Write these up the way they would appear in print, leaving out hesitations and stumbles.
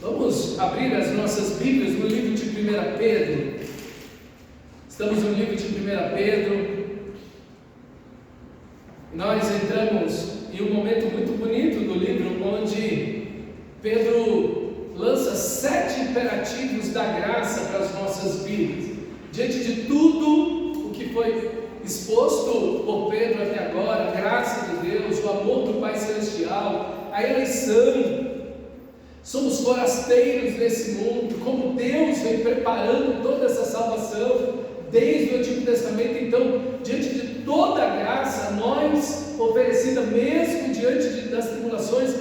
Vamos abrir as nossas Bíblias no livro de 1 Pedro. Estamos no livro de 1 Pedro. Nós entramos em um momento muito bonito do livro, onde Pedro lança 7 imperativos da graça para as nossas vidas. Diante de tudo o que foi exposto por Pedro até agora, a graça de Deus, o amor do Pai Celestial, a eleição, somos forasteiros nesse mundo, como Deus vem preparando toda essa salvação desde o Antigo Testamento. Então, diante de toda a graça, nós, oferecida mesmo diante das tribulações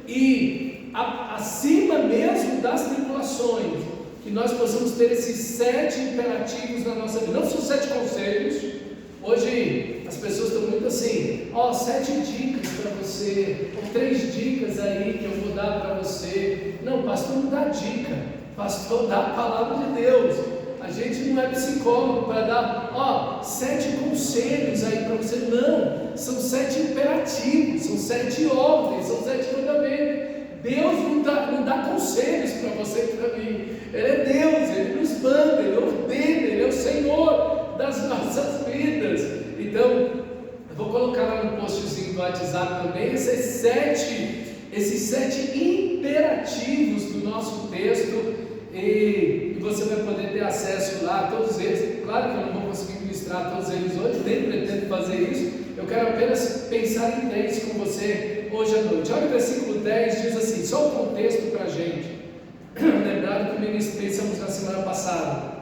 e acima mesmo das tribulações, que nós possamos ter esses 7 imperativos na nossa vida. Não são 7 conselhos. Hoje as pessoas estão muito assim: 7 dicas para você, ou 3 dicas aí que eu vou dar para você. Não, pastor não dá dica, pastor dá a palavra de Deus. A gente não é psicólogo para dar 7 conselhos aí para você. Não, são 7 imperativos, são 7 ordens, são 7 mandamentos. Deus não dá conselhos para você e para mim. Ele é Deus, Ele nos manda, Ele ordena, Ele é o Senhor das nossas vidas. Então, eu vou colocar lá no postzinho do WhatsApp também esses 7 imperativos do nosso texto, e você vai poder ter acesso lá a todos eles. Claro que eu não vou conseguir ministrar todos eles hoje, nem pretendo fazer isso. Eu quero apenas pensar em 3 com você hoje à noite. Olha o versículo 10, diz assim, só o contexto para a gente. Lembrado que pensamos na semana passada.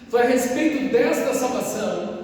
Foi a respeito desta salvação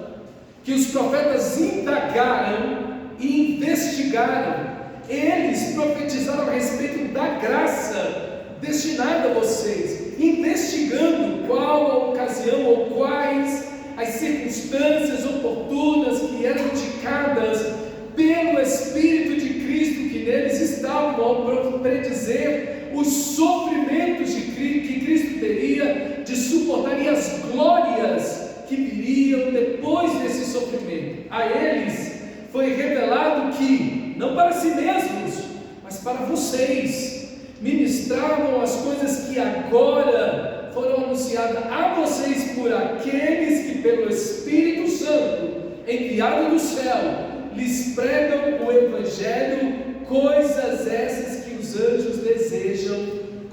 que os profetas indagaram e investigaram. Eles profetizaram a respeito da graça destinada a vocês, investigando qual a ocasião ou quais as circunstâncias oportunas que eram indicadas pelo Espírito de Cristo que neles estavam, ao predizer os sofrimentos que Cristo teria de suportar e as glórias que viriam depois desse sofrimento. A eles foi revelado que, não para si mesmos, mas para vocês, ministravam as coisas que agora foram anunciadas a vocês por aqueles que pelo Espírito Santo, enviado do céu, lhes pregam o Evangelho, coisas essas que os anjos desejam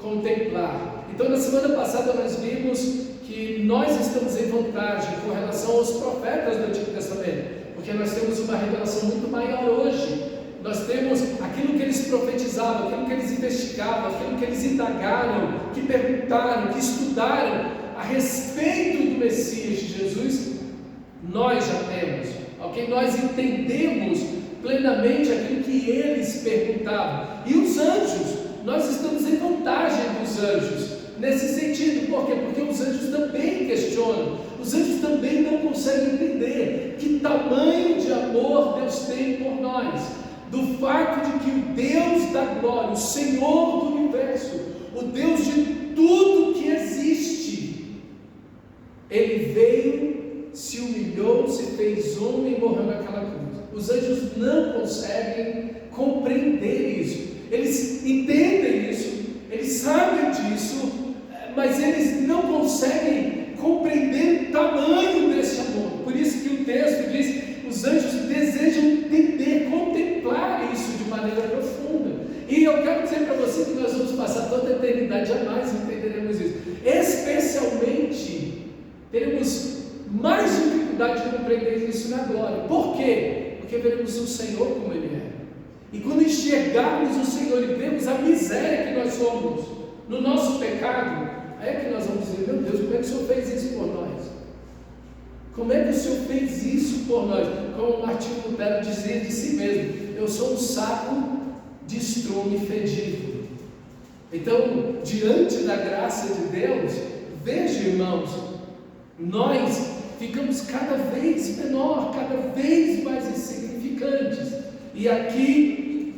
contemplar. Então, na semana passada nós vimos que nós estamos em vantagem com relação aos profetas do Antigo Testamento, porque nós temos uma revelação muito maior hoje. Nós temos aquilo que eles profetizavam, aquilo que eles investigavam, aquilo que eles indagaram, que perguntaram, que estudaram a respeito do Messias de Jesus. Nós já temos, ok? Nós entendemos plenamente aquilo que eles perguntavam. E os anjos, nós estamos em vantagem dos anjos nesse sentido. Por quê? Porque os anjos também questionam, os anjos também não conseguem entender que tamanho de amor Deus tem por nós, do fato de que o Deus da glória, o Senhor do universo, o Deus de tudo que existe, Ele veio, se humilhou, se fez homem e morreu naquela cruz. Os anjos não conseguem compreender isso. Eles entendem isso, eles sabem disso, mas eles não conseguem compreender o tamanho desse amor. Por isso que o texto diz: os anjos desejam entender, contemplar isso de maneira profunda. E eu quero dizer para você que nós vamos passar toda a eternidade, jamais entenderemos isso. Especialmente, teremos mais dificuldade de compreender isso na glória. Por quê? Porque veremos o Senhor como Ele é. E quando enxergarmos o Senhor e vemos a miséria que nós somos no nosso pecado, aí é que nós vamos dizer: meu Deus, como é que o Senhor fez isso por nós? Como é que o Senhor fez isso por nós? Como Martinho Lutero dizia de si mesmo: eu sou um saco de estrume fedido. Então, diante da graça de Deus, veja, irmãos, nós ficamos cada vez menor, cada vez mais insignificantes. E aqui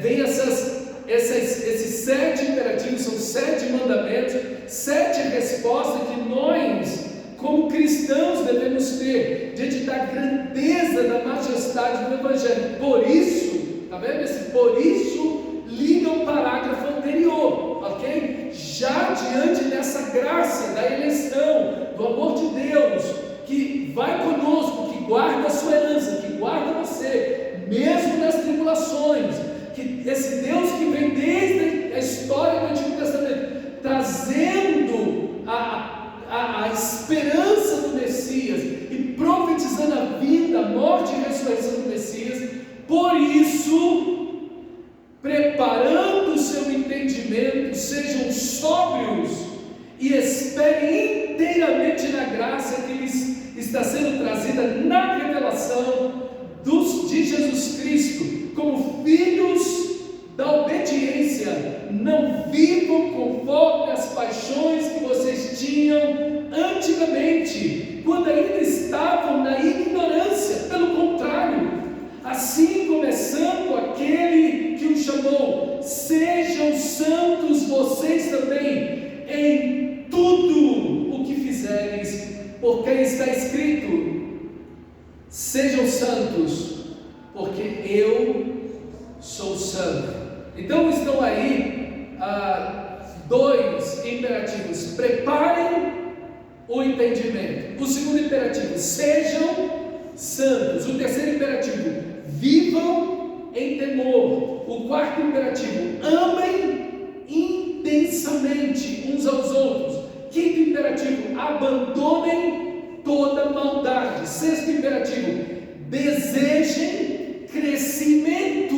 vem esses 7 imperativos, são 7 mandamentos, 7 respostas que nós, como cristãos, devemos ter diante da grandeza, da majestade do Evangelho. Por isso, está vendo? Por isso liga o parágrafo anterior. sejam sóbrios e esperem inteiramente na graça que lhes está sendo trazida na revelação de Jesus Cristo, como filhos da obediência. Não vivam conforme as paixões que vocês tinham antigamente, quando ainda estavam na ignorância. Pelo contrário, assim começando aquele que os chamou, sejam santos vocês também em tudo o que fizeres, porque está escrito: sejam santos, porque eu sou santo. Então estão aí dois imperativos: preparem o entendimento. O segundo imperativo: sejam santos. O terceiro imperativo: vivam em temor. O quarto imperativo: amem intensamente uns aos outros. Quinto imperativo: abandonem toda maldade. Sexto imperativo: desejem crescimento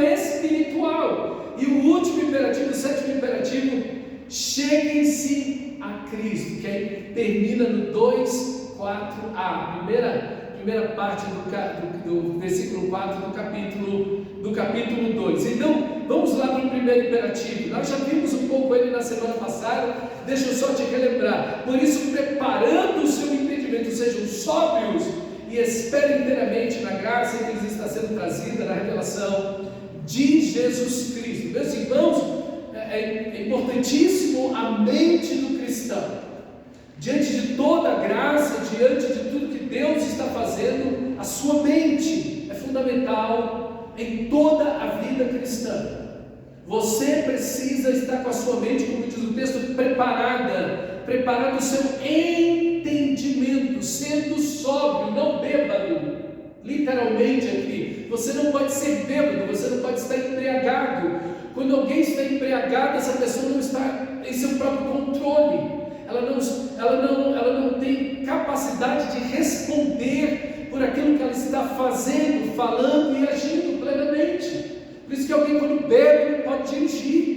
espiritual. E o último imperativo, o sétimo imperativo: cheguem-se a Cristo, que aí termina no 2:4a, primeira parte do versículo 4 do capítulo 2. Então, vamos lá para o primeiro imperativo. Nós já vimos um pouco ele na semana passada, deixa eu só te relembrar. Por isso, preparando o seu entendimento, sejam sóbrios e esperem inteiramente na graça que lhes está sendo trazida na revelação de Jesus Cristo. Meus irmãos, é importantíssimo a mente do cristão, diante de toda a graça, diante de tudo que Deus está fazendo. A sua mente é fundamental em toda a vida cristã. Você precisa estar com a sua mente, como diz o texto, preparado o seu entendimento, sendo sóbrio, não bêbado. Literalmente aqui, você não pode ser bêbado, você não pode estar embriagado. Quando alguém está embriagado, essa pessoa não está em seu próprio controle. Ela não tem capacidade de responder por aquilo que ela está fazendo, falando e agindo plenamente. Por isso que alguém, quando bebe, não pode dirigir.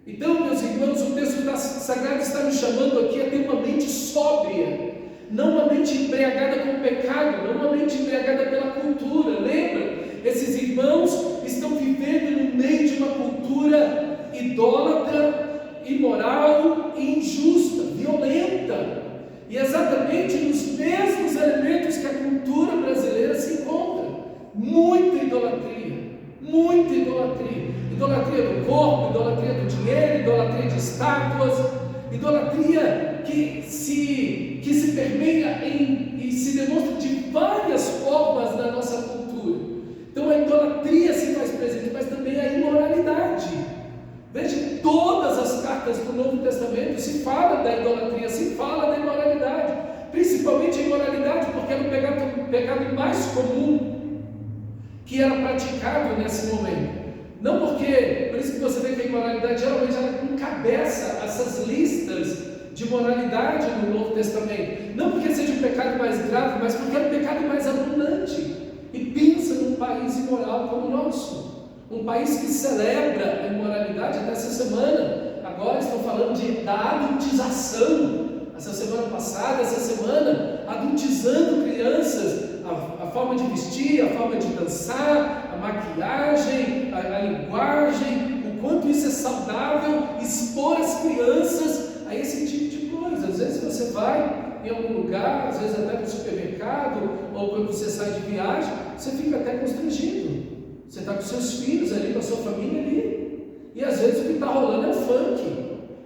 Então, meus irmãos, o texto sagrado está nos chamando aqui a ter uma mente sóbria, não uma mente embriagada com o pecado, não uma mente embriagada pela cultura. Lembra? Esses irmãos estão vivendo no meio de uma cultura idólatra, imoral e injusta, violenta, e exatamente nos mesmos elementos que a cultura brasileira se encontra. Muita idolatria, idolatria do corpo, idolatria do dinheiro, idolatria de estátuas, idolatria que se permeia e se demonstra de várias formas na nossa cultura. Então a idolatria se faz presente, mas também a imoralidade. Veja, todas as cartas do Novo Testamento se fala da idolatria, se fala da imoralidade, principalmente a imoralidade, porque era o pecado mais comum que era praticado nesse momento. Não porque, por isso que você vê que a imoralidade geralmente ela encabeça essas listas de moralidade no Novo Testamento. Não porque seja o pecado mais grave, mas porque é o pecado mais abundante. E pensa num país imoral como o nosso, um país que celebra a imoralidade. Até essa semana, agora estão falando da adultização. Essa semana passada, essa semana, adultizando crianças, a forma de vestir, a forma de dançar, a maquiagem, a linguagem, o quanto isso é saudável, expor as crianças a esse tipo de coisa. Às vezes você vai em algum lugar, às vezes até no supermercado, ou quando você sai de viagem, você fica até constrangido. Você está com seus filhos ali, com a sua família ali, e às vezes o que está rolando é funk,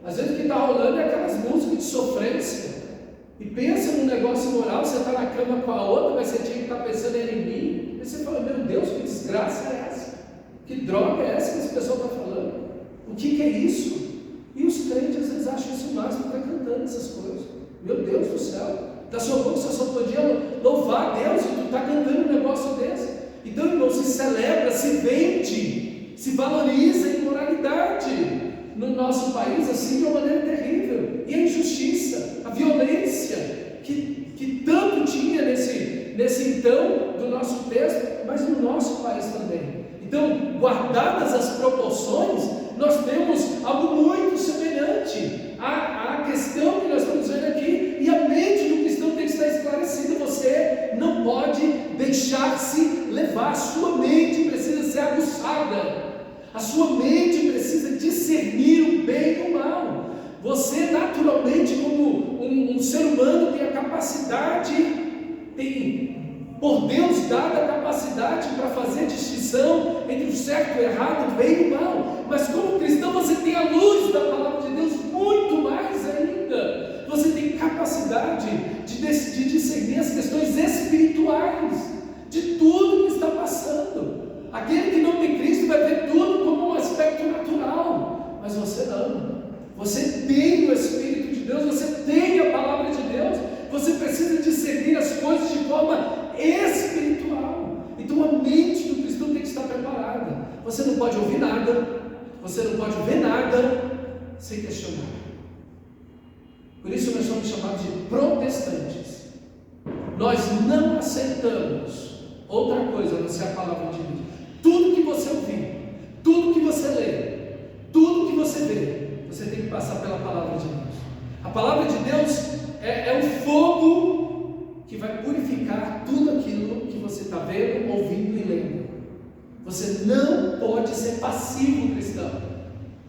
às vezes o que está rolando é aquelas músicas de sofrência. E pensa num negócio moral, você está na cama com a outra, mas você tinha que estar pensando em mim. E você fala: meu Deus, que desgraça é essa? Que droga é essa que esse pessoal está falando? O que é isso? E os crentes às vezes acham isso o máximo, está cantando essas coisas. Meu Deus do céu, da sua boca você só podia louvar a Deus, e tu está cantando um negócio desse. Então, irmão, se celebra, se vende, se valoriza a imoralidade no nosso país assim de uma maneira terrível. E a injustiça, a violência que tanto tinha nesse então do nosso texto, mas no nosso país também. Então, guardadas as proporções, nós temos A sua mente precisa discernir o bem e o mal. Você naturalmente, como um ser humano, tem a capacidade, tem por Deus dada a capacidade para fazer distinção entre o certo e o errado, o bem e o mal. Mas como cristão você tem a luz da palavra de Deus muito mais ainda. Você tem capacidade de discernir as questões espirituais de tudo que está passando. Aquele que não tem Cristo vai ver tudo como um aspecto natural, mas você não. Você tem o Espírito de Deus, você tem a palavra de Deus, você precisa discernir as coisas de forma espiritual. Então a mente do cristão tem que estar preparada. Você não pode ouvir nada, você não pode ver nada sem questionar. Por isso nós somos chamados de protestantes. Nós não aceitamos outra coisa a não ser a palavra de Deus. Tudo que você ouvir, tudo que você lê, tudo que você vê, você tem que passar pela palavra de Deus. A palavra de Deus é um fogo que vai purificar tudo aquilo que você está vendo, ouvindo e lendo. Você não pode ser passivo, cristão.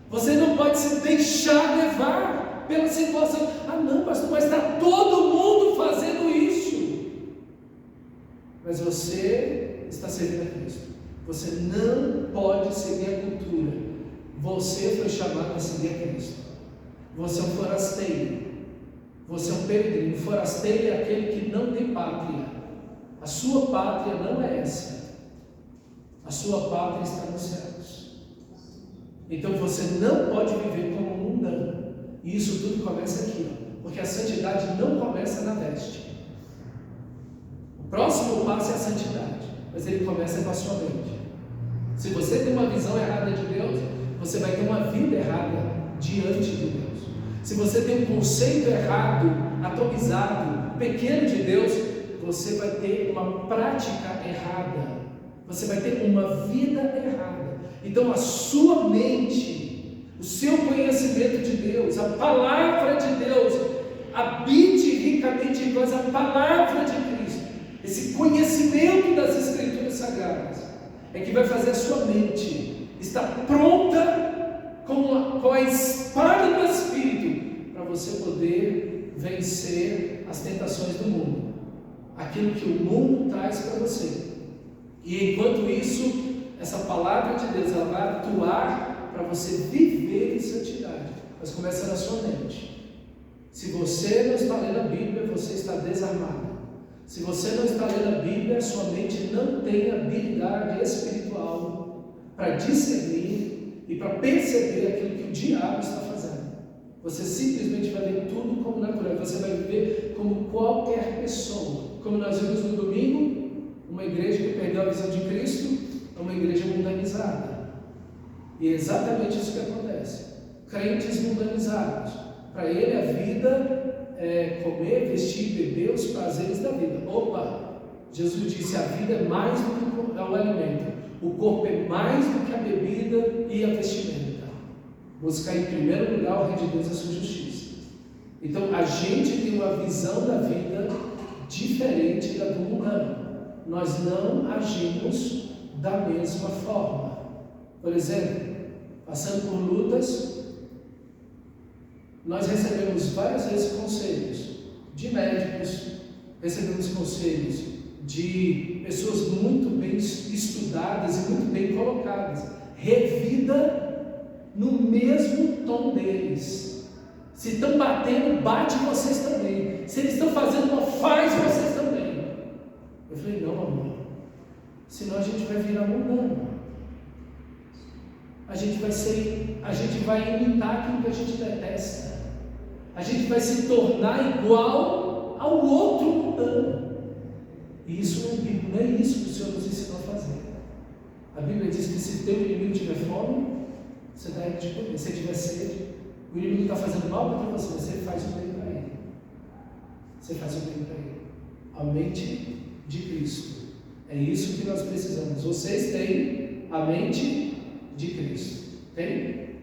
Você não pode se deixar levar pela situação. Ah não, pastor, mas está todo mundo fazendo isso. Mas você está servindo a Cristo. Você não pode seguir a cultura. Você foi chamado a seguir a Cristo. Você é um forasteiro. Você é um peregrino. Forasteiro é aquele que não tem pátria. A sua pátria não é essa. A sua pátria está nos céus. Então você não pode viver como um mundano. E isso tudo começa aqui, porque a santidade não começa na veste. O próximo passo é a santidade, mas ele começa com a sua mente. Se você tem uma visão errada de Deus, você vai ter uma vida errada diante de Deus. Se você tem um conceito errado, atomizado, pequeno de Deus, você vai ter uma prática errada. Você vai ter uma vida errada. Então a sua mente, o seu conhecimento de Deus, a palavra de Deus, habite ricamente em vós a palavra de Cristo. Esse conhecimento das Escrituras Sagradas é que vai fazer a sua mente estar pronta com a espada do Espírito para você poder vencer as tentações do mundo, aquilo que o mundo traz para você. E enquanto isso, essa palavra de Deus ela vai atuar para você viver em santidade, mas começa na sua mente. Se você não está lendo a Bíblia, você está desarmado. Se você não está lendo a Bíblia, a sua mente não tem habilidade espiritual para discernir e para perceber aquilo que o diabo está fazendo. Você simplesmente vai ver tudo como natural, você vai viver como qualquer pessoa. Como nós vimos no domingo, uma igreja que perdeu a visão de Cristo é uma igreja mundanizada. E é exatamente isso que acontece. Crentes mundanizados. Para ele a vida é comer, vestir, beber os prazeres da vida. Opa! Jesus disse: a vida é mais do que o alimento, o corpo é mais do que a bebida e a vestimenta. Buscar em primeiro lugar o reino de Deus e a sua justiça. Então a gente tem uma visão da vida diferente da do mundano. Nós não agimos da mesma forma. Por exemplo, passando por lutas, nós recebemos várias vezes conselhos de médicos, recebemos conselhos de pessoas muito bem estudadas e muito bem colocadas. Revida no mesmo tom deles. Se estão batendo, bate vocês também. Se eles estão fazendo uma, faz vocês também. Eu falei: não, amor, senão a gente vai virar mundano. A gente vai imitar aquilo que a gente detesta. A gente vai se tornar igual ao outro mundano. E isso não é bíblico, não é isso que o Senhor nos ensinou a fazer. A Bíblia diz que se teu inimigo tiver fome, você dá ele de comer. Se tiver sede, o inimigo está fazendo mal para você, você faz o bem para ele. Você faz o bem para ele. A mente de Cristo. É isso que nós precisamos. Vocês têm a mente de Cristo. Tem?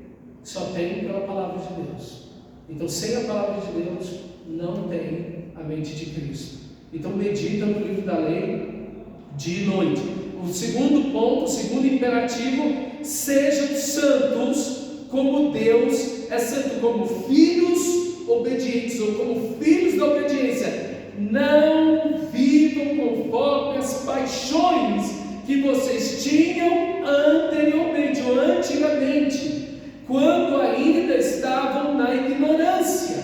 Só tem pela palavra de Deus. Então, sem a palavra de Deus, não tem a mente de Cristo. Então, medita no livro da lei de noite. O segundo ponto, o segundo imperativo sejam santos como Deus é santo, como filhos obedientes, ou como filhos da obediência. Não vivam conforme as paixões que vocês tinham anteriormente, ou antigamente, quando ainda estavam na ignorância.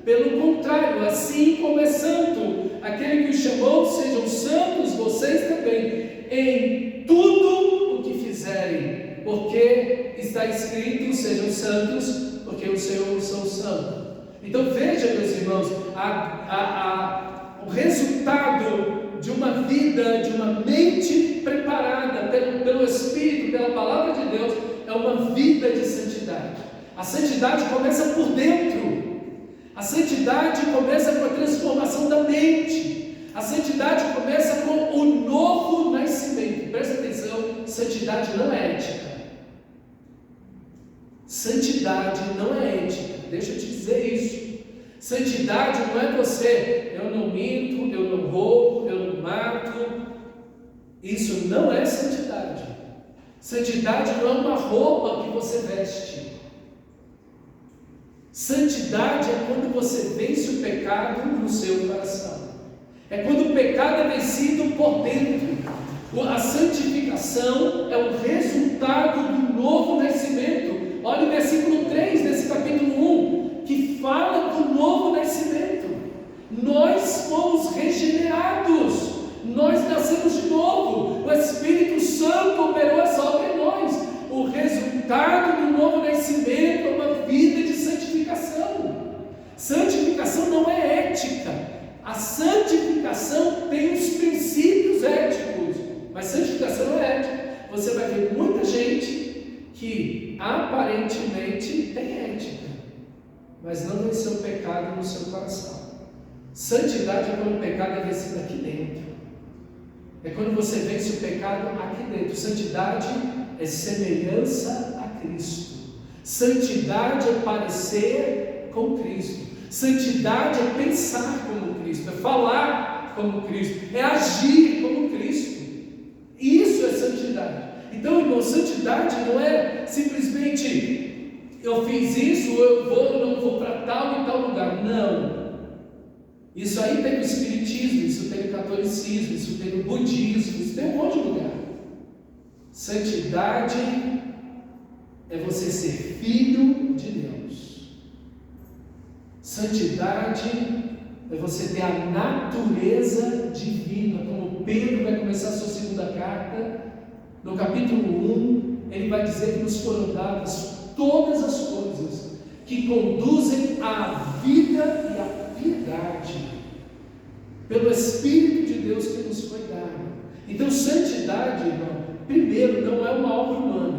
Pelo contrário, assim como é santo aquele que os chamou, sejam santos vocês também, em tudo o que fizerem, porque está escrito: sejam santos, porque o Senhor sou santo. Então veja, meus irmãos, o resultado de uma vida, de uma mente preparada pelo Espírito, pela palavra de Deus, é uma vida de santidade. A santidade começa por dentro. A santidade começa com a transformação da mente. A santidade começa com o novo nascimento. Presta atenção, santidade não é ética. Santidade não é ética. Deixa eu te dizer isso. Santidade não é você, eu não minto, eu não roubo, eu não mato. Isso não é santidade. Santidade não é uma roupa que você veste. Santidade é quando você vence o pecado no seu coração. É quando o pecado é vencido por dentro. A santificação é o resultado do novo nascimento. Olha o versículo 3 desse capítulo 1, que fala do novo nascimento. Nós fomos regenerados, nós nascemos de novo, o Espírito Santo operou essa obra em nós. O resultado do novo nascimento é uma vida de santificação. Santificação não é ética. A santificação tem os princípios éticos, mas santificação não é ética. Você vai ver muita gente que aparentemente tem ética, mas não venceu o pecado no seu coração. Santidade é quando o pecado é vencido aqui dentro. É quando você vence o pecado aqui dentro. Santidade é semelhança a Cristo. Santidade é parecer com Cristo. Santidade é pensar como Cristo, é falar como Cristo, é agir como Cristo. Isso é santidade. Então, irmão, santidade não é simplesmente eu fiz isso, eu não vou para tal e tal lugar. Não. Isso aí tem no Espiritismo, isso tem no Catolicismo, isso tem no Budismo, isso tem um monte de lugar. Santidade é você ser filho de Deus. Santidade é você ter a natureza divina, como Pedro vai começar a sua segunda carta, no capítulo 1, ele vai dizer que nos foram dadas todas as coisas que conduzem à vida e à piedade, pelo Espírito de Deus que nos foi dado. Então, santidade, irmão, primeiro, não é uma obra humana.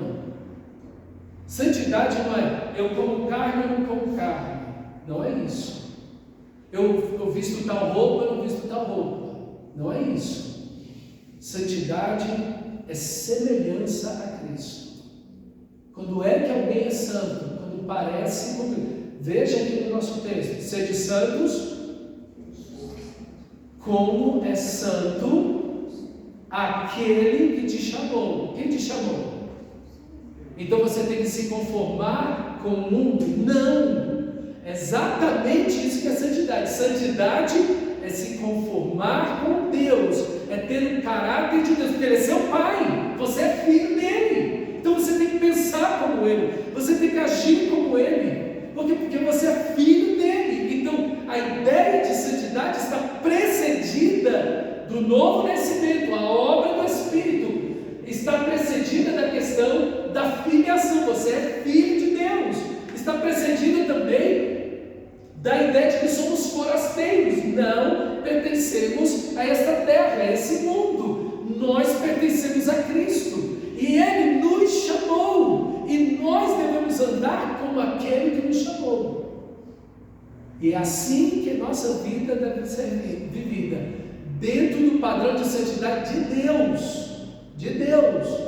Santidade não é eu como carne ou não como carne. Não é isso. Eu visto tal roupa, eu não visto tal roupa. Não é isso. Santidade é semelhança a Cristo. Quando é que alguém é santo? Quando parece com Cristo. Veja aqui no nosso texto: sede santos, como é santo aquele que te chamou. Quem te chamou? Então você tem que se conformar com o mundo? Não! É exatamente isso que é santidade. Santidade é se conformar com Deus, é ter um caráter de Deus, porque Ele é seu Pai, você é filho dele. Então você tem que pensar como Ele, você tem que agir como Ele, porque você é filho dele. Então a ideia de santidade está precedida do novo nascimento, a obra do Espírito está precedida da questão da filiação. Você é filho de Deus. Está precedida também da ideia de que somos forasteiros, não pertencemos a esta terra, a esse mundo. Nós pertencemos a Cristo e Ele nos chamou, e nós devemos andar como aquele que nos chamou. E é assim que nossa vida deve ser vivida, dentro do padrão de santidade de Deus.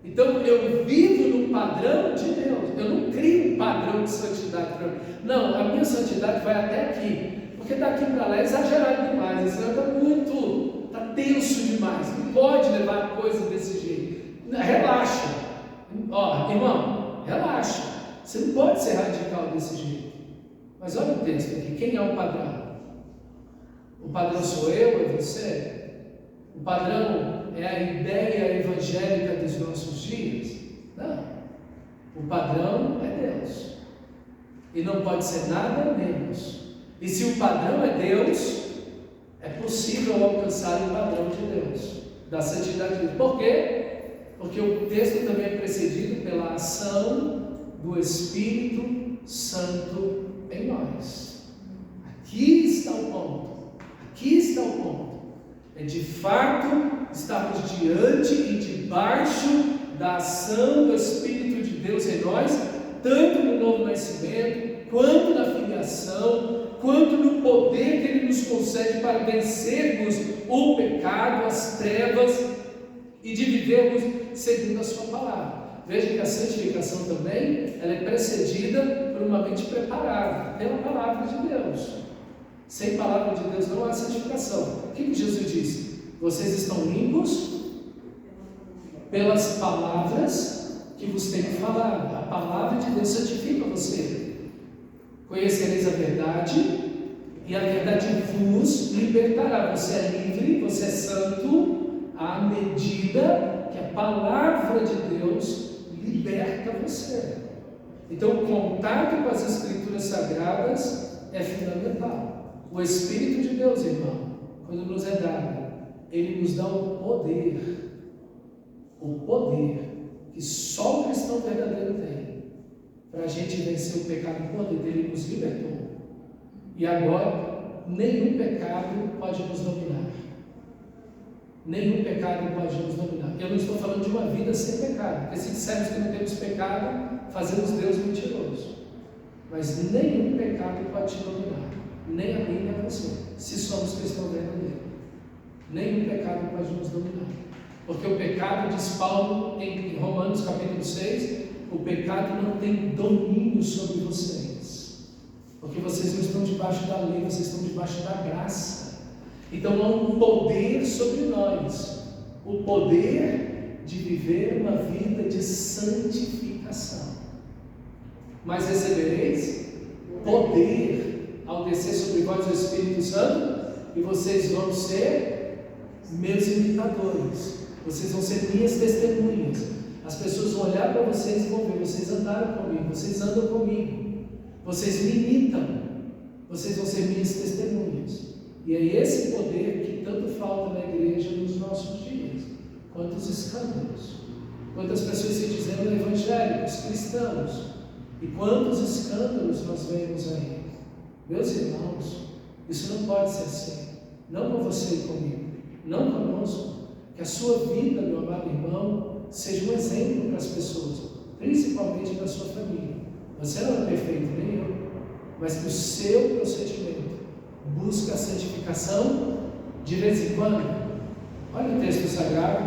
Então eu vivo no padrão de Deus. Eu não crio um padrão de santidade para mim. Não, a minha santidade vai até aqui, porque daqui para lá é exagerado demais. Isso está tenso demais. Não pode levar a coisa desse jeito. Relaxa. Irmão, relaxa. Você não pode ser radical desse jeito. Mas olha o texto aqui. Quem é o padrão? O padrão sou eu, é você? O padrão é a ideia evangélica dos nossos dias? Não. O padrão é Deus. E não pode ser nada menos. E se o padrão é Deus, é possível alcançar o padrão de Deus, da santidade de Deus. Por quê? Porque o texto também é precedido pela ação do Espírito Santo em nós. Aqui está o ponto. Aqui está o ponto. É de fato estarmos diante e debaixo da ação do Espírito de Deus em nós, tanto no novo nascimento, quanto na filiação, quanto no poder que Ele nos concede para vencermos o pecado, as trevas e de vivermos segundo a Sua palavra. Veja que a santificação também ela é precedida por uma mente preparada pela palavra de Deus. Sem palavra de Deus não há santificação. O que Jesus disse? Vocês estão limpos pelas palavras que vos tenho falado. A palavra de Deus santifica você. Conhecereis a verdade, e a verdade vos libertará. Você é livre, você é santo, à medida que a palavra de Deus liberta você. Então, o contato com as Escrituras Sagradas é fundamental. O Espírito de Deus, irmão, quando nos é dado, Ele nos dá o poder que só o cristão verdadeiro tem, para a gente vencer o pecado. O poder dele nos libertou, e agora nenhum pecado pode nos dominar. Nenhum pecado pode nos dominar. Eu não estou falando de uma vida sem pecado, porque se dissermos que não temos pecado, fazemos Deus mentiroso. Mas nenhum pecado pode te dominar, nem a mim, nem a você, se somos cristãos verdadeiros. Nenhum pecado pode nos dominar, porque o pecado, diz Paulo em Romanos capítulo 6, o pecado não tem domínio sobre vocês, porque vocês não estão debaixo da lei, vocês estão debaixo da graça. Então há um poder sobre nós, o poder de viver uma vida de santificação. Mas recebereis poder ao descer sobre vós o Espírito Santo, e vocês vão ser meus imitadores, vocês vão ser minhas testemunhas. As pessoas vão olhar para vocês e vão ver: vocês andaram comigo, vocês andam comigo, vocês me imitam, vocês vão ser minhas testemunhas. E é esse poder que tanto falta na igreja nos nossos dias. Quantos escândalos, quantas pessoas se dizendo evangélicos, cristãos, e quantos escândalos nós vemos aí. Meus irmãos, isso não pode ser assim. Não com você e comigo, não conosco. Que a sua vida, meu amado irmão, seja um exemplo para as pessoas, principalmente para a sua família. Você não é perfeito, nem eu, mas que o seu procedimento busca a santificação de vez em quando. Olha o texto sagrado,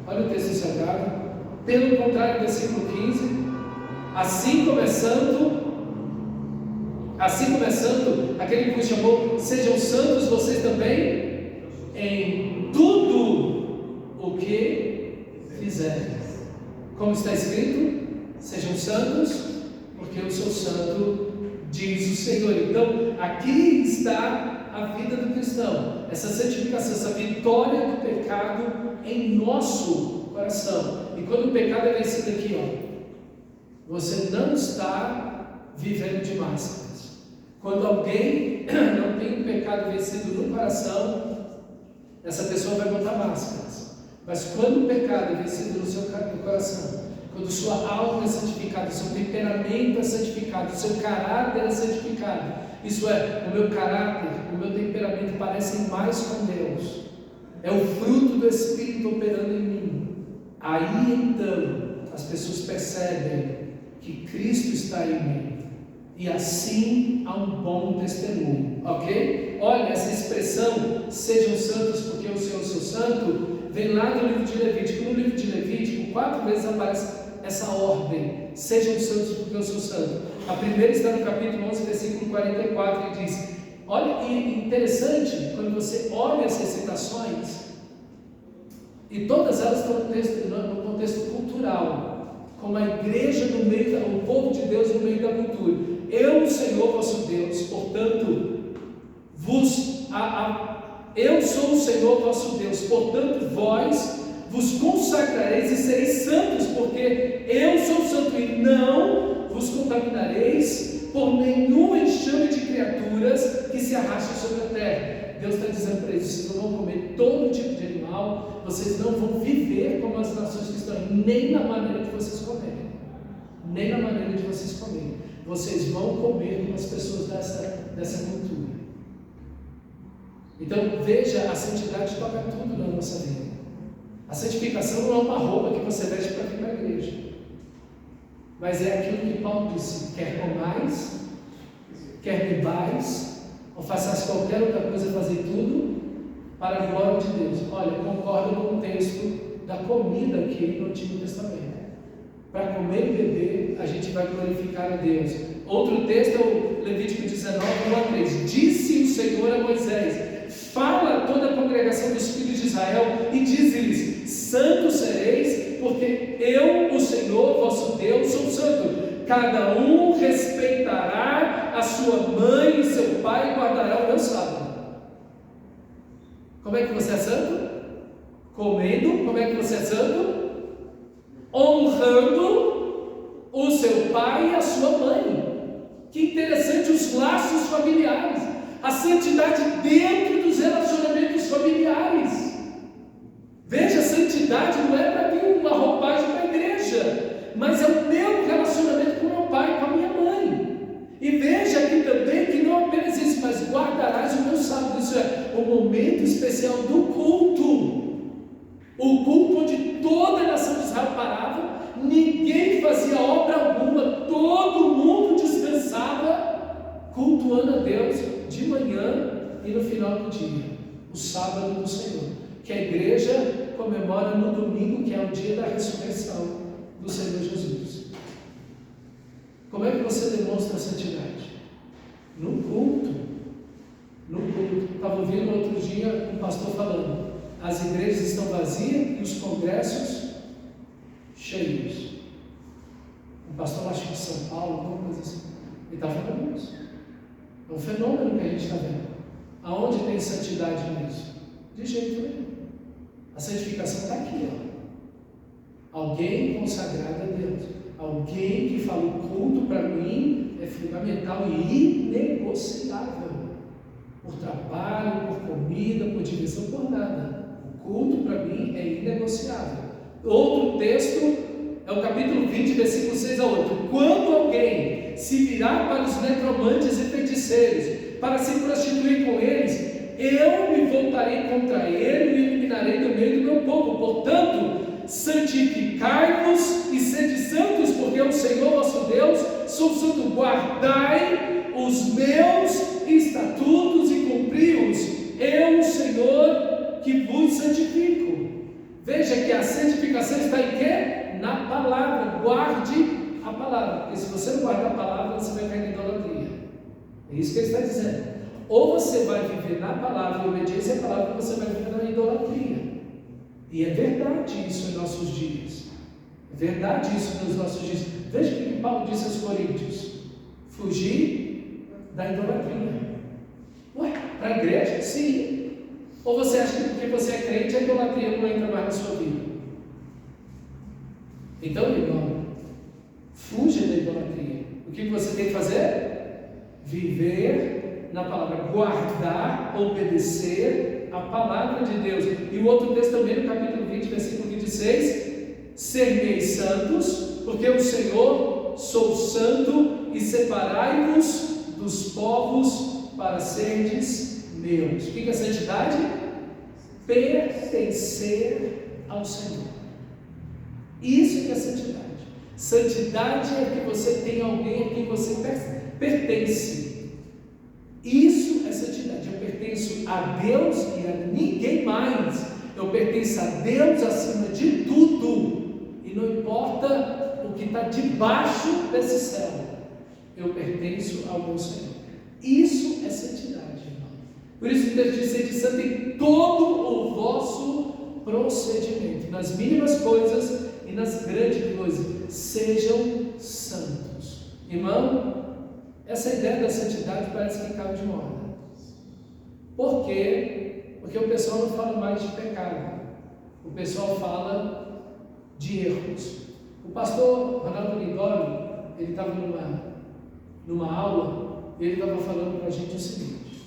olha o texto sagrado. Pelo contrário, versículo 15: assim começando, aquele que vos chamou, sejam santos vocês também em tudo o que fizerem. Como está escrito: sejam santos, porque eu sou santo, diz o Senhor. Então, aqui está a vida do cristão, essa santificação, essa vitória do pecado em nosso coração. E quando o pecado é vencido aqui, você não está vivendo de máscaras. Quando alguém não tem um pecado vencido no coração, essa pessoa vai botar máscaras. Mas quando o pecado é vencido no seu coração, quando sua alma é santificada, seu temperamento é santificado, seu caráter é santificado, isso é, o meu caráter, o meu temperamento parecem mais com Deus, é o fruto do Espírito operando em mim. Aí então as pessoas percebem que Cristo está em mim, e assim há um bom testemunho, ok? Olha, essa expressão, sejam santos porque o Senhor é seu santo, vem lá no livro de Levítico. No livro de Levítico, 4 vezes aparece essa ordem: sejam santos porque eu sou santo. A primeira está no capítulo 11, versículo 44, e diz: olha, e interessante, quando você olha essas citações, e todas elas estão no contexto cultural, como a igreja no meio, o povo de Deus no meio da cultura. Eu, o Senhor vosso Deus, portanto, eu sou o Senhor vosso Deus, portanto, vós vos consagrareis e sereis santos, porque eu sou santo, e não vos contaminareis por nenhum enxame de criaturas que se arrastem sobre a terra. Deus está dizendo para eles: vocês não vão comer todo tipo de animal, vocês não vão viver como as nações que estão, nem na maneira de vocês comerem, nem na maneira de vocês comerem. Vocês vão comer como as pessoas dessa cultura. Então veja, a santidade toca tudo na nossa vida. A santificação não é uma roupa que você veste para vir para a igreja, mas é aquilo que Paulo disse: quer comais, quer bebais, ou façais qualquer outra coisa, fazer tudo para a glória de Deus. Olha, concordo com o texto da comida aqui no Antigo Testamento. Para comer e beber, a gente vai glorificar a Deus. Outro texto é o Levítico 19, 1-3. Disse o Senhor a Moisés: fala a toda a congregação dos filhos de Israel e diz-lhes: santos sereis, porque eu, o Senhor vosso Deus, sou santo. Cada um respeitará a sua mãe e seu pai e guardará o meu sábado. Como é que você é santo? Comendo. Como é que você é santo? Honrando o seu pai e a sua mãe. Que interessante, os laços familiares, a santidade dentro dos relacionamentos familiares. Veja, a santidade não é para vir uma roupagem para a igreja, mas é o meu relacionamento com meu pai, com a minha mãe. E veja aqui também que não apenas isso, mas guardarás o meu sábado. Isso é o momento especial do culto. O culto onde toda a nação de Israel parava, ninguém fazia obra alguma, todo mundo descansava, cultuando a Deus de manhã e no final do dia, o sábado do Senhor, que a igreja comemora no domingo, que é o dia da ressurreição do Senhor Jesus. Como é que você demonstra a santidade? No culto. No culto. Estava ouvindo outro dia um pastor falando: as igrejas estão vazias e os congressos cheios. Um pastor, acho que de São Paulo, alguma coisa assim, ele está falando isso. É um fenômeno que a gente está vendo. Aonde tem santidade nisso? De jeito nenhum. A santificação está aqui, ó. Alguém consagrado a Deus, alguém que fala: o culto para mim é fundamental e inegociável. Por trabalho, por comida, por divisão, por nada. O culto para mim é inegociável. Outro texto é o capítulo 20, versículo 6-8. Quando alguém se virar para os necromantes e feiticeiros para se prostituir com eles, eu me voltarei contra ele e eliminarei do meio do meu povo. Portanto, santificai-vos e sede santos, porque eu, o Senhor vosso Deus, sou santo. Guardai os meus estatutos e cumpri-os. Eu, o Senhor, que vos santifico. Veja que a santificação está em quê? Na palavra. Guarde a palavra, porque se você não guardar a palavra, você vai cair na idolatria. É isso que ele está dizendo. Ou você vai viver na palavra, em obediência à palavra, ou você vai viver na idolatria. E é verdade isso em nossos dias. É verdade isso nos nossos dias. Veja o que Paulo disse aos Coríntios: fugir da idolatria. Ué, para a igreja? Sim. Ou você acha que porque você é crente, a idolatria não entra mais na sua vida? Então, irmão, fuja da idolatria. O que você tem que fazer? Viver na palavra, guardar, obedecer a palavra de Deus. E o outro texto também, no capítulo 20, versículo 26: serei santos, porque o Senhor sou santo, e separai-vos dos povos para serdes meus. O que é santidade? Pertencer ao Senhor. Isso que é santidade. Santidade é que você tem alguém a quem você pertence. Isso é santidade. Eu pertenço a Deus e a ninguém mais. Eu pertenço a Deus acima de tudo. E não importa o que está debaixo desse céu. Eu pertenço ao meu Senhor. Isso é santidade, irmão. Por isso que Deus diz: sede santo em todo o vosso procedimento, nas mínimas coisas e nas grandes coisas. sejam santos. Irmão, essa ideia da santidade parece que caiu de moda. Por quê? Porque o pessoal não fala mais de pecado, o pessoal fala de erros. O pastor Ronaldo Lindori, ele estava numa aula, e ele estava falando para a gente o seguinte: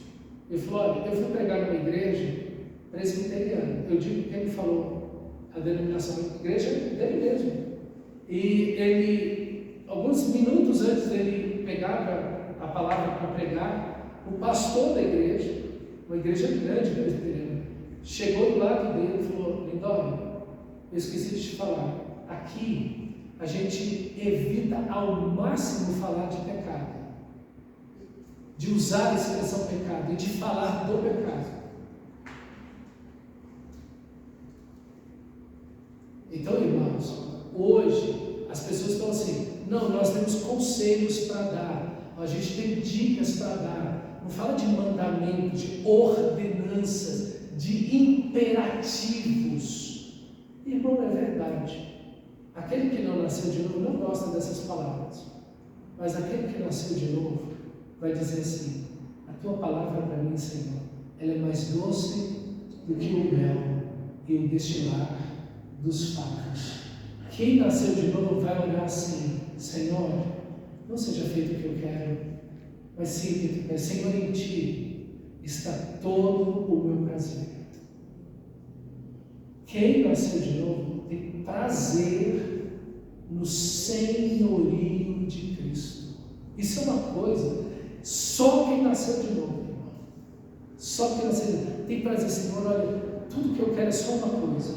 ele falou, olha, eu fui pregar numa igreja presbiteriana. Eu digo que ele falou a denominação da igreja dele mesmo. E ele, alguns minutos antes dele pegar a palavra para pregar, o pastor da igreja, uma igreja grande presbiteriana, chegou do lado dele e falou: Lindori, eu esqueci de te falar, aqui a gente evita ao máximo falar de pecado, de usar a expressão pecado e de falar do pecado. Então, irmãos, hoje as pessoas estão assim: não, nós temos conselhos para dar, a gente tem dicas para dar. Não fala de mandamentos, de ordenanças, de imperativos. Irmão, é verdade. Aquele que não nasceu de novo não gosta dessas palavras, mas aquele que nasceu de novo vai dizer assim: a tua palavra para mim, Senhor, ela é mais doce do que o mel e o destilar dos favos. Quem nasceu de novo vai olhar assim: Senhor, não seja feito o que eu quero, mas sim, Senhor, em Ti está todo o meu prazer. Quem nasceu de novo tem prazer no senhorio de Cristo. Isso é uma coisa, só quem nasceu de novo, irmão. Só quem nasceu de novo tem prazer. Senhor, olha, tudo que eu quero é só uma coisa: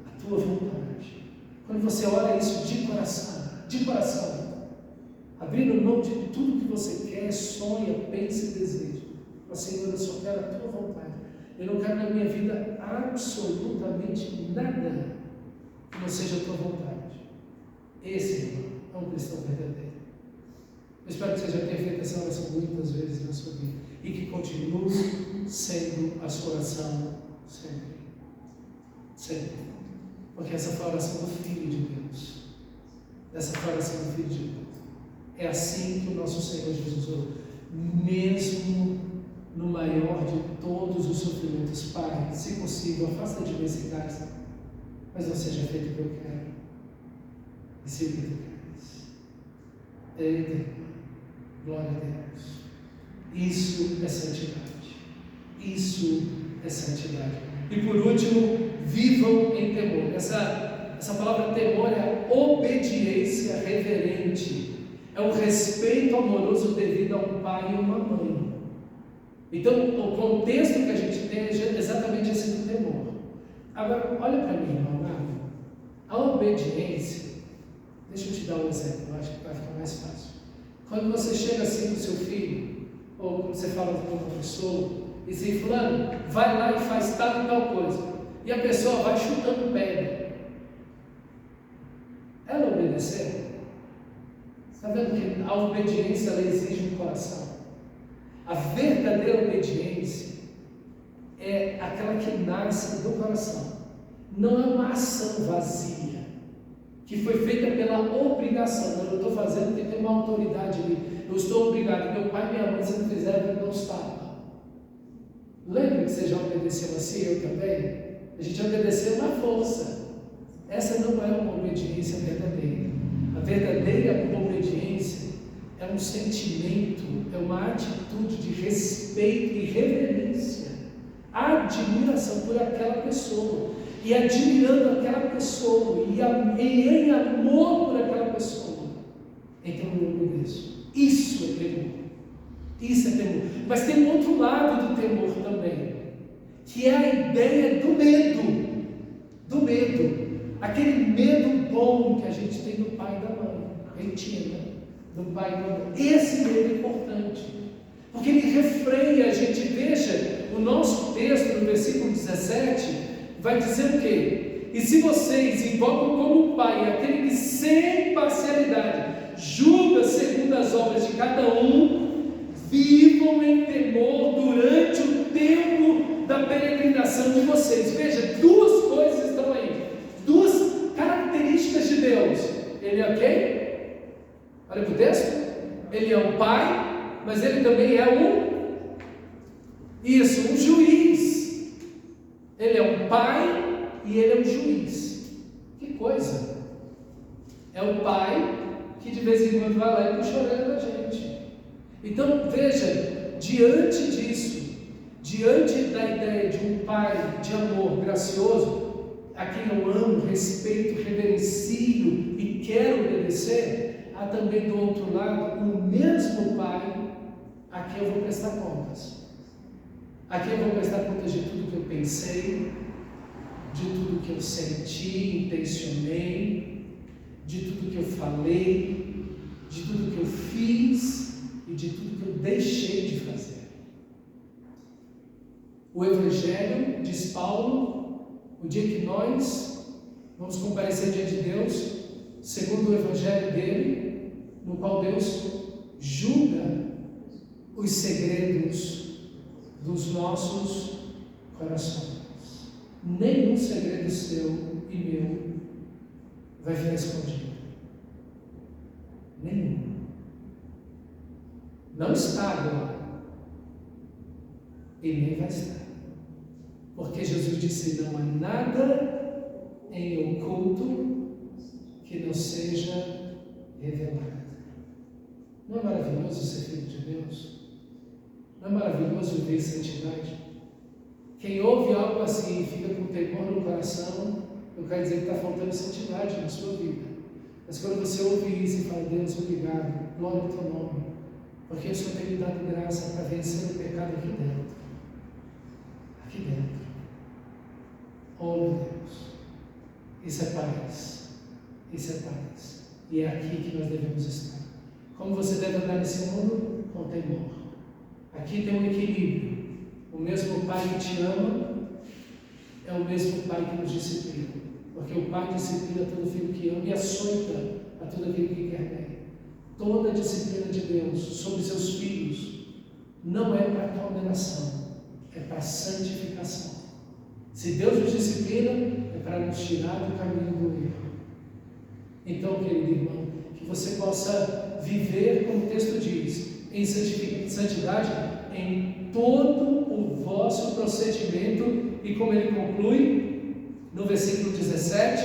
a Tua vontade. Quando você ora isso de coração, abrindo mão de tudo que você quer, sonha, pensa e deseja. Mas, Senhor, eu só quero a Tua vontade. Eu não quero na minha vida absolutamente nada que não seja a Tua vontade. Esse, irmão, é um cristão verdadeiro. Eu espero que você já tenha feito essa oração muitas vezes na sua vida e que continue sendo a sua oração sempre. Sempre. Porque essa foi a oração do Filho de Deus. Essa foi a oração do Filho de Deus. É assim que o nosso Senhor Jesus orou. Mesmo no maior de todos os sofrimentos: Pai, se possível, afasta de mim esse cálice, mas não seja feito o que eu quero, e sim o que tu queres. Eita, glória a Deus. Isso é santidade. Isso é santidade. E por último, vivam em temor. Essa palavra temor é a obediência reverente. É o respeito amoroso devido a um pai e uma mãe. Então, o contexto que a gente tem é exatamente esse do temor. Agora, olha para mim, irmão amado. A obediência, deixa eu te dar um exemplo, eu acho que vai ficar mais fácil. Quando você chega assim com o seu filho, ou quando você fala com uma pessoa, e diz: fulano, vai lá e faz tal e tal coisa, e a pessoa vai chutando pedra, ela obedeceu? Está vendo que a obediência, ela exige um coração? A verdadeira obediência é aquela que nasce do coração. Não é uma ação vazia, que foi feita pela obrigação. Eu estou fazendo porque tem uma autoridade ali. Eu estou obrigado. Meu pai e minha mãe, se não fizeram, eu não estava. Lembra que você já obedeceu assim? Eu também? A gente obedeceu na força. Essa não é uma obediência verdadeira. A verdadeira obediência é um sentimento, é uma atitude de respeito e reverência, admiração por aquela pessoa, e admirando aquela pessoa, e em amor por aquela pessoa, então eu obedeço. Isso é temor. Isso é temor. Mas tem um outro lado do temor também, que é a ideia do medo. Do medo. Aquele medo bom que a gente tem do pai e da mãe. Retina. Do pai e da mãe. Esse medo é importante, porque ele refreia a gente. Veja, o nosso texto, no versículo 17, vai dizer o quê? E se vocês invocam como pai aquele que sem parcialidade julga segundo as obras de cada um, vivam em temor durante o tempo da peregrinação de vocês. Veja, duas coisas estão aí, duas características de Deus. Ele é quem? texto? Ele é um pai, mas ele também é um juiz. Ele é um pai e ele é um juiz. Que coisa! É o pai que de vez em quando vai lá e puxa a orelha da gente. Então veja, diante disso, diante da ideia de um pai de amor gracioso, a quem eu amo, respeito, reverencio e quero obedecer, há também do outro lado o mesmo pai a quem eu vou prestar contas. A quem eu vou prestar contas de tudo que eu pensei, de tudo que eu senti, intencionei, de tudo que eu falei, de tudo que eu fiz e de tudo que eu deixei de fazer. O Evangelho, diz Paulo, o dia que nós vamos comparecer diante de Deus, segundo o Evangelho dele, no qual Deus julga os segredos dos nossos corações. Nenhum segredo seu e meu vai ficar escondido. Nenhum. Não está agora. E nem vai estar. Porque Jesus disse: não há nada em oculto que não seja revelado. Não é maravilhoso ser filho de Deus? Não é maravilhoso viver em santidade? Quem ouve algo assim e fica com temor no coração, eu quero dizer que está faltando santidade na sua vida. Mas quando você ouve isso e fala: Deus, obrigado, glória ao teu nome, porque o Senhor tem me dado graça para vencer o pecado aqui dentro. Aqui dentro. Oh meu Deus, isso é paz. Isso é paz. E é aqui que nós devemos estar. Como você deve andar nesse mundo? Com temor. Aqui tem um equilíbrio. O mesmo Pai que te ama é o mesmo Pai que nos disciplina. Porque o Pai disciplina todo filho que ama e açoita a todo aquele que quer bem. Toda a disciplina de Deus sobre seus filhos não é para condenação, é para santificação. Se Deus nos disciplina, é para nos tirar do caminho do erro. Então, querido irmão, que você possa viver, como o texto diz, em santidade, em todo o vosso procedimento, e como ele conclui, no versículo 17,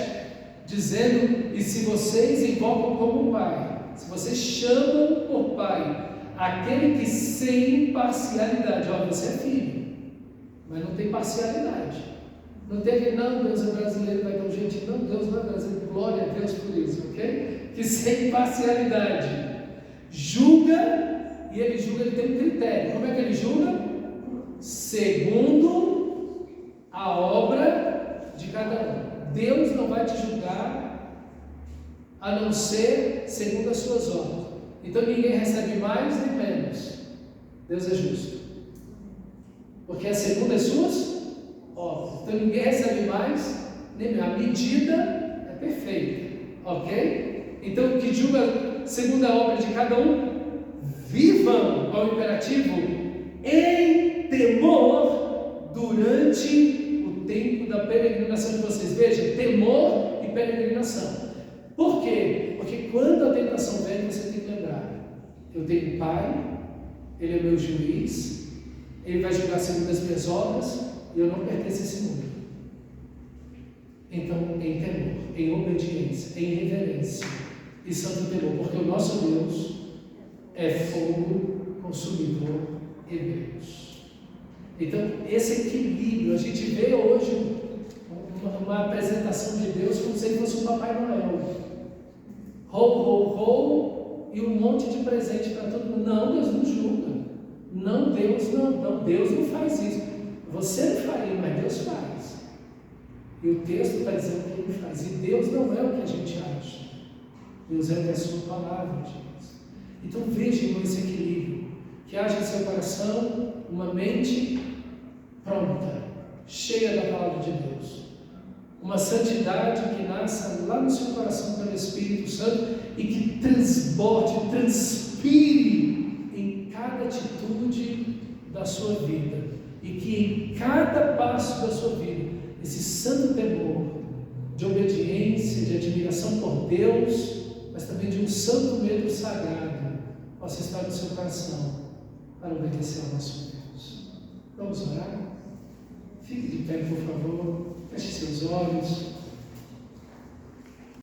dizendo: e se vocês invocam como Pai, se vocês chamam por Pai, aquele que sem parcialidade, ó, você é filho, mas não tem parcialidade. Não teve, não, Deus é brasileiro, vai dar um jeitinho. Não, Deus não é brasileiro, glória a Deus por isso, ok? Que sem parcialidade julga, e ele julga, ele tem um critério. Como é que ele julga? Segundo a obra de cada um. Deus não vai te julgar a não ser segundo as suas obras. Então ninguém recebe mais nem menos. Deus é justo, porque é segundo as suas obras. Então ninguém recebe mais nem menos. A medida é perfeita, ok? Então que julga segundo a obra de cada um, vivam, ao imperativo, em temor durante o tempo da peregrinação de vocês. Veja, temor e peregrinação. Por quê? Porque quando a tentação vem, você tem que lembrar: eu tenho um Pai, Ele é meu juiz, Ele vai julgar segundo as minhas obras, e eu não pertenço a esse mundo. Então, em temor, em obediência, em reverência e santo temor, porque o nosso Deus é fogo consumidor e Deus. Então, esse equilíbrio, a gente vê hoje uma apresentação de Deus como se ele fosse um Papai Noel. Ho, e um monte de presente para todo mundo. Não, Deus não julga. Não, Deus não faz isso. Você não faria, mas Deus faz. E o texto está dizendo que Ele faz. E Deus não é o que a gente acha. Deus é o que a sua palavra diz. Então veja, irmão, esse equilíbrio. Que haja em seu coração uma mente pronta, cheia da palavra de Deus. Uma santidade que nasça lá no seu coração pelo Espírito Santo e que transborde, transpire em cada atitude da sua vida. E que em cada passo da sua vida, esse santo temor de obediência, de admiração por Deus, mas também de um santo medo sagrado possa estar no seu coração para obedecer ao nosso Deus. Vamos orar? Fique de pé, por favor. Feche seus olhos.